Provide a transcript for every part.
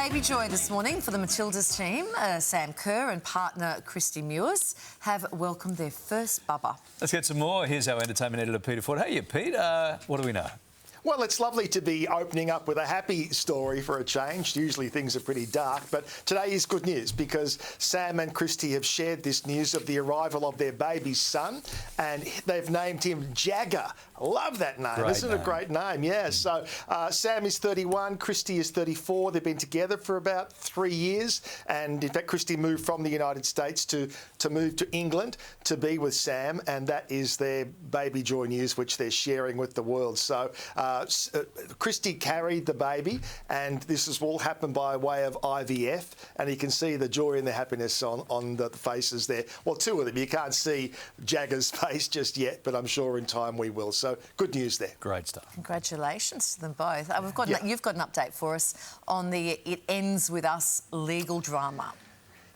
Baby joy this morning for the Matildas team. Sam Kerr and partner Kristie Mewis have welcomed their first bubba. Let's get some more. Here's our entertainment editor, Peter Ford. Hey, Pete. What do we know? Well, it's lovely to be opening up with a happy story for a change. Usually things are pretty dark, but today is good news because Sam and Kristie have shared this news of the arrival of their baby son, and they've named him Jagger. I love that name. Isn't it a great name? Yeah. So Sam is 31, Kristie is 34. They've been together for about 3 years, and in fact, Kristie moved from the United States to move to England to be with Sam, and that is their baby joy news, which they're sharing with the world. So Kristie carried the baby, and this has all happened by way of IVF, and you can see the joy and the happiness on the faces there. Well, two of them. You can't see Jagger's face just yet, but I'm sure in time we will. So good news there. Great stuff. Congratulations to them both. You've got an update for us on the It Ends With Us legal drama.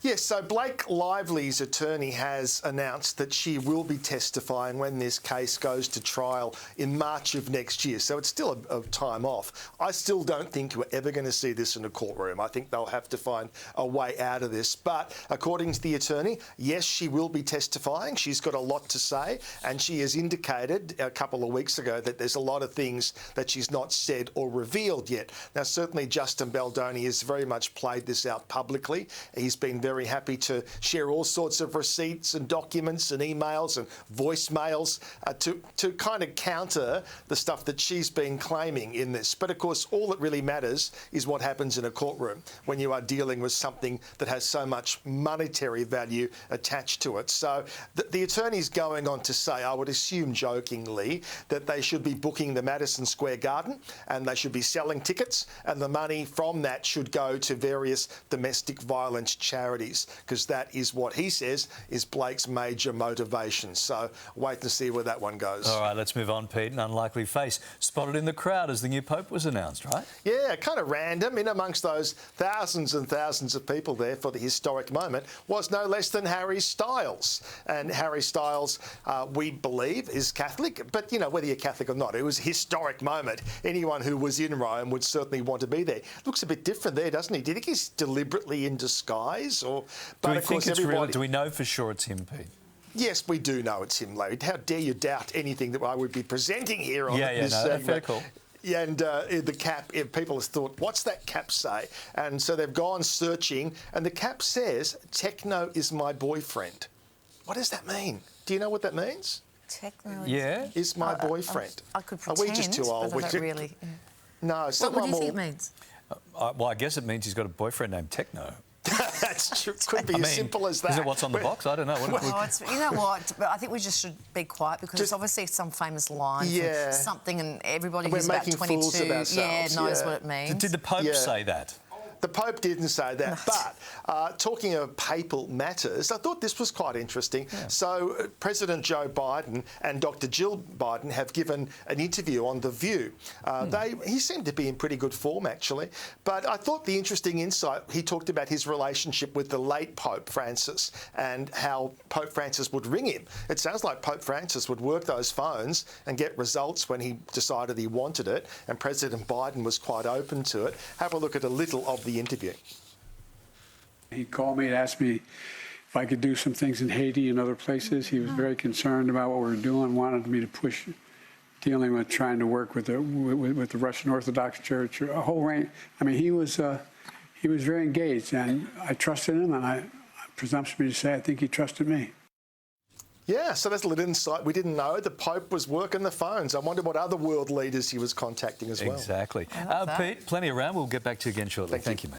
Yes, so Blake Lively's attorney has announced that she will be testifying when this case goes to trial in March of next year. So it's still a time off. I still don't think we're ever going to see this in a courtroom. I think they'll have to find a way out of this. But according to the attorney, yes, she will be testifying. She's got a lot to say, and she has indicated a couple of weeks ago that there's a lot of things that she's not said or revealed yet. Now, certainly Justin Baldoni has very much played this out publicly. He's been very happy to share all sorts of receipts and documents and emails and voicemails to kind of counter the stuff that she's been claiming in this. But of course, all that really matters is what happens in a courtroom when you are dealing with something that has so much monetary value attached to it. So the attorney's going on to say, I would assume jokingly, that they should be booking the Madison Square Garden and they should be selling tickets, and the money from that should go to various domestic violence charities, because that is what he says is Blake's major motivation. So wait and see where that one goes. All right, let's move on, Pete. An unlikely face spotted in the crowd as the new Pope was announced, right? Yeah, kind of random. In amongst those thousands and thousands of people there for the historic moment was no less than Harry Styles. And Harry Styles, we believe, is Catholic. But, you know, whether you're Catholic or not, it was a historic moment. Anyone who was in Rome would certainly want to be there. Looks a bit different there, doesn't he? Do you think he's deliberately in disguise? Do we know for sure it's him, Pete? Yes, we do know it's him, Larry. How dare you doubt anything that I would be presenting here on this segment? Very cool. Yeah, and the cap, people have thought, what's that cap say? And so they've gone searching, and the cap says, Techno is my boyfriend. What does that mean? Do you know what that means? Techno is my boyfriend. I could pretend, are we just too old? but I don't really. No, what do you think it means? Well, I guess it means he's got a boyfriend named Techno. That's true. Could be as simple as that. Is it what's on the box? I don't know. You know what? But I think we just should be quiet because it's obviously some famous line, something, and everybody who's about 22 knows what it means. Did the Pope say that? The Pope didn't say that, but talking of papal matters, I thought this was quite interesting. Yeah. So President Joe Biden and Dr. Jill Biden have given an interview on The View. He seemed to be in pretty good form, actually. But I thought the interesting insight, he talked about his relationship with the late Pope Francis and how Pope Francis would ring him. It sounds like Pope Francis would work those phones and get results when he decided he wanted it, and President Biden was quite open to it. Have a look at a little of the interview. He called me and asked me if I could do some things in Haiti and other places. He was very concerned about what we were doing, wanted me to push dealing with trying to work with the Russian Orthodox Church, a whole range. I mean, he was very engaged, and I trusted him, and I presumption me to say I think he trusted me. Yeah, so that's a little insight we didn't know. The Pope was working the phones. I wonder what other world leaders he was contacting as well. Exactly. Pete, plenty around. We'll get back to you again shortly. Thank you, mate.